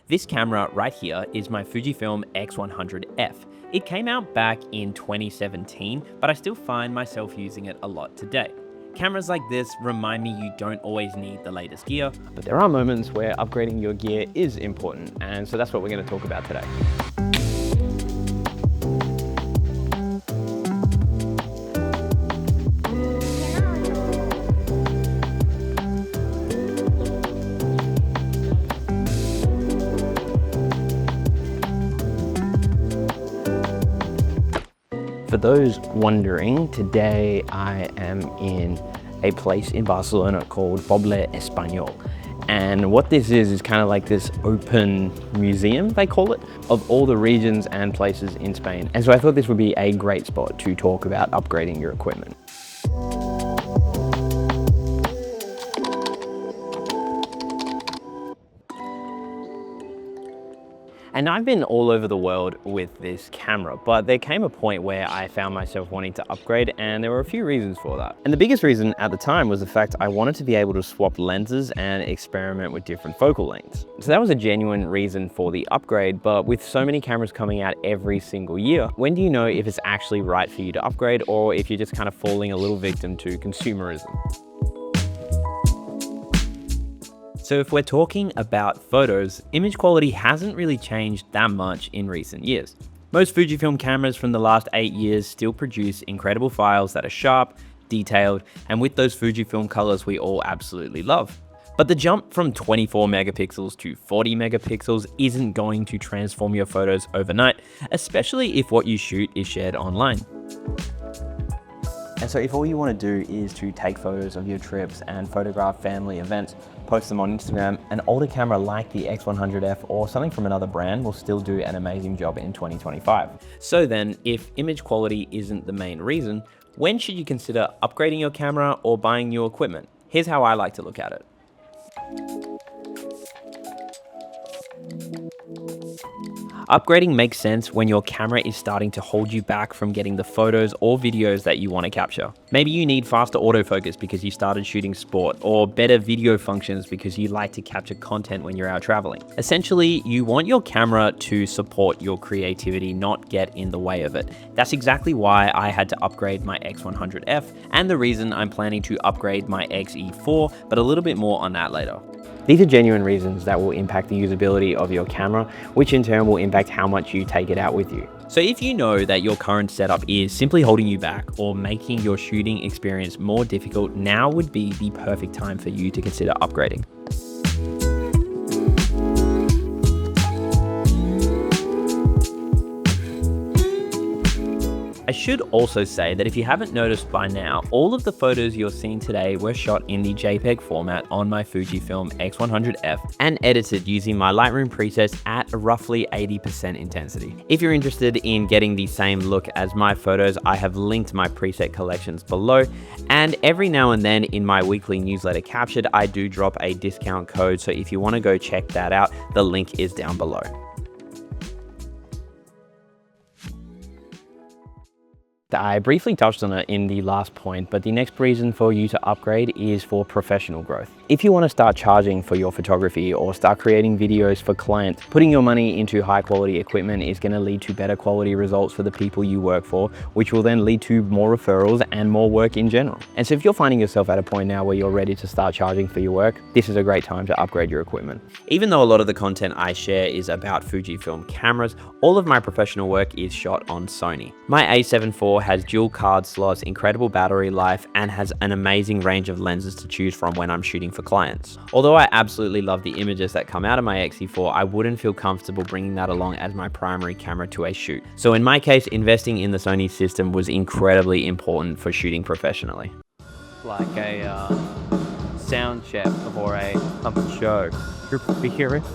This camera right here is my Fujifilm X100F. It came out back in 2017, but I still find myself using it a lot today. Cameras like this remind me you don't always need the latest gear, But there are moments where upgrading your gear is important, and so that's what we're going to talk about today. For those wondering, today I am in a place in Barcelona called Poble Espanyol. And what this is kind of like this open museum, they call it, of all the regions and places in Spain. And so I thought this would be a great spot to talk about upgrading your equipment. And I've been all over the world with this camera, but there came a point where I found myself wanting to upgrade, and there were a few reasons for that. And the biggest reason at the time was the fact I wanted to be able to swap lenses and experiment with different focal lengths. So that was a genuine reason for the upgrade, but with so many cameras coming out every single year, when do you know if it's actually right for you to upgrade or if you're just kind of falling a little victim to consumerism? So if we're talking about photos, image quality hasn't really changed that much in recent years. Most Fujifilm cameras from the last 8 years still produce incredible files that are sharp, detailed, and with those Fujifilm colors we all absolutely love. But the jump from 24 megapixels to 40 megapixels isn't going to transform your photos overnight, especially if what you shoot is shared online. And so if all you want to do is to take photos of your trips and photograph family events, post them on Instagram, an older camera like the X100F or something from another brand will still do an amazing job in 2025. So then, if image quality isn't the main reason, when should you consider upgrading your camera or buying new equipment? Here's how I like to look at it. Upgrading makes sense when your camera is starting to hold you back from getting the photos or videos that you want to capture. Maybe you need faster autofocus because you started shooting sport, or better video functions because you like to capture content when you're out traveling. Essentially, you want your camera to support your creativity, not get in the way of it. That's exactly why I had to upgrade my X100F, and the reason I'm planning to upgrade my XE4, but a little bit more on that later. These are genuine reasons that will impact the usability of your camera, which in turn will impact how much you take it out with you. So if you know that your current setup is simply holding you back or making your shooting experience more difficult, now would be the perfect time for you to consider upgrading. I should also say that if you haven't noticed by now, all of the photos you're seeing today were shot in the JPEG format on my Fujifilm X100F and edited using my Lightroom presets at roughly 80% intensity. If you're interested in getting the same look as my photos, I have linked my preset collections below, and every now and then in my weekly newsletter Captured, I do drop a discount code, so if you want to go check that out, the link is down below. I briefly touched on it in the last point, but the next reason for you to upgrade is for professional growth. If you want to start charging for your photography or start creating videos for clients, putting your money into high quality equipment is going to lead to better quality results for the people you work for, which will then lead to more referrals and more work in general. And so if you're finding yourself at a point now where you're ready to start charging for your work, this is a great time to upgrade your equipment. Even though a lot of the content I share is about Fujifilm cameras, all of my professional work is shot on Sony. My A7 IV has dual card slots, incredible battery life, and has an amazing range of lenses to choose from when I'm shooting for clients. Although I absolutely love the images that come out of my XE4, I wouldn't feel comfortable bringing that along as my primary camera to a shoot. So in my case, investing in the Sony system was incredibly important for shooting professionally. Like a sound check before a puppet show. Be curious.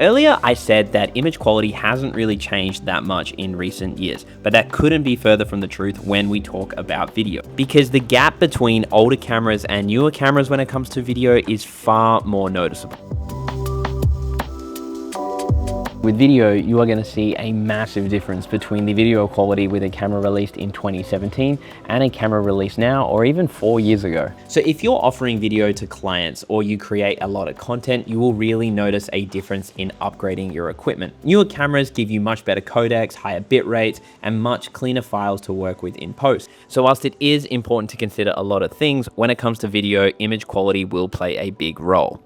Earlier, I said that image quality hasn't really changed that much in recent years, but that couldn't be further from the truth when we talk about video, because the gap between older cameras and newer cameras when it comes to video is far more noticeable. With video, you are going to see a massive difference between the video quality with a camera released in 2017 and a camera released now or even 4 years ago. So if you're offering video to clients or you create a lot of content, you will really notice a difference in upgrading your equipment. Newer cameras give you much better codecs, higher bit rates, and much cleaner files to work with in post. So whilst it is important to consider a lot of things, when it comes to video, image quality will play a big role.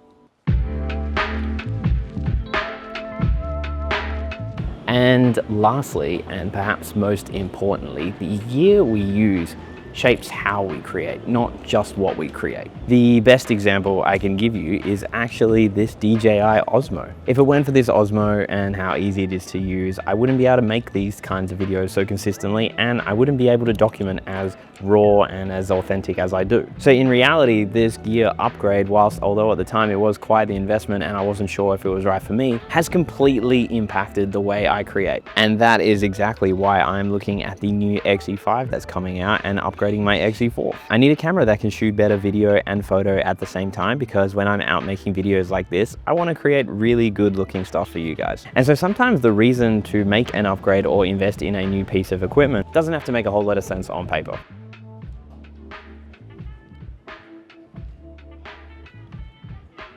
And lastly, and perhaps most importantly, the gear we use shapes how we create, not just what we create. The best example I can give you is actually this DJI Osmo. If it weren't for this Osmo and how easy it is to use, I wouldn't be able to make these kinds of videos so consistently, and I wouldn't be able to document as raw and as authentic as I do. So in reality, this gear upgrade, whilst although at the time it was quite the investment and I wasn't sure if it was right for me, has completely impacted the way I create. And that is exactly why I'm looking at the new XE5 that's coming out and upgrading my XE4. I need a camera that can shoot better video and photo at the same time, because when I'm out making videos like this, I want to create really good looking stuff for you guys. And so sometimes the reason to make an upgrade or invest in a new piece of equipment doesn't have to make a whole lot of sense on paper.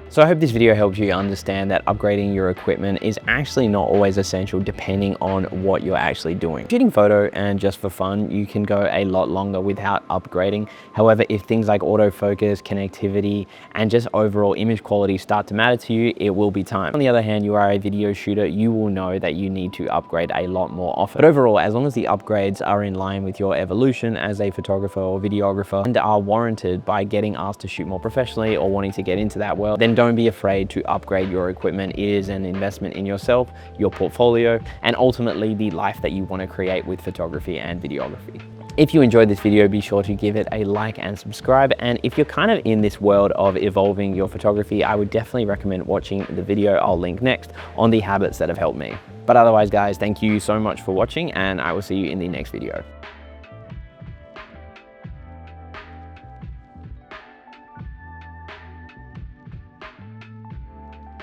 So I hope this video helped you understand that upgrading your equipment is actually not always essential depending on what you're actually doing. Shooting photo and just for fun, you can go a lot longer without upgrading. However, if things like autofocus, connectivity, and just overall image quality start to matter to you, it will be time. On the other hand, you are a video shooter, you will know that you need to upgrade a lot more often. But overall, as long as the upgrades are in line with your evolution as a photographer or videographer and are warranted by getting asked to shoot more professionally or wanting to get into that world, then don't be afraid to upgrade your equipment. It is an investment in yourself, your portfolio, and ultimately the life that you want to create with photography and videography. If you enjoyed this video, be sure to give it a like and subscribe. And if you're kind of in this world of evolving your photography, I would definitely recommend watching the video I'll link next on the habits that have helped me. But otherwise, guys, thank you so much for watching, and I will see you in the next video.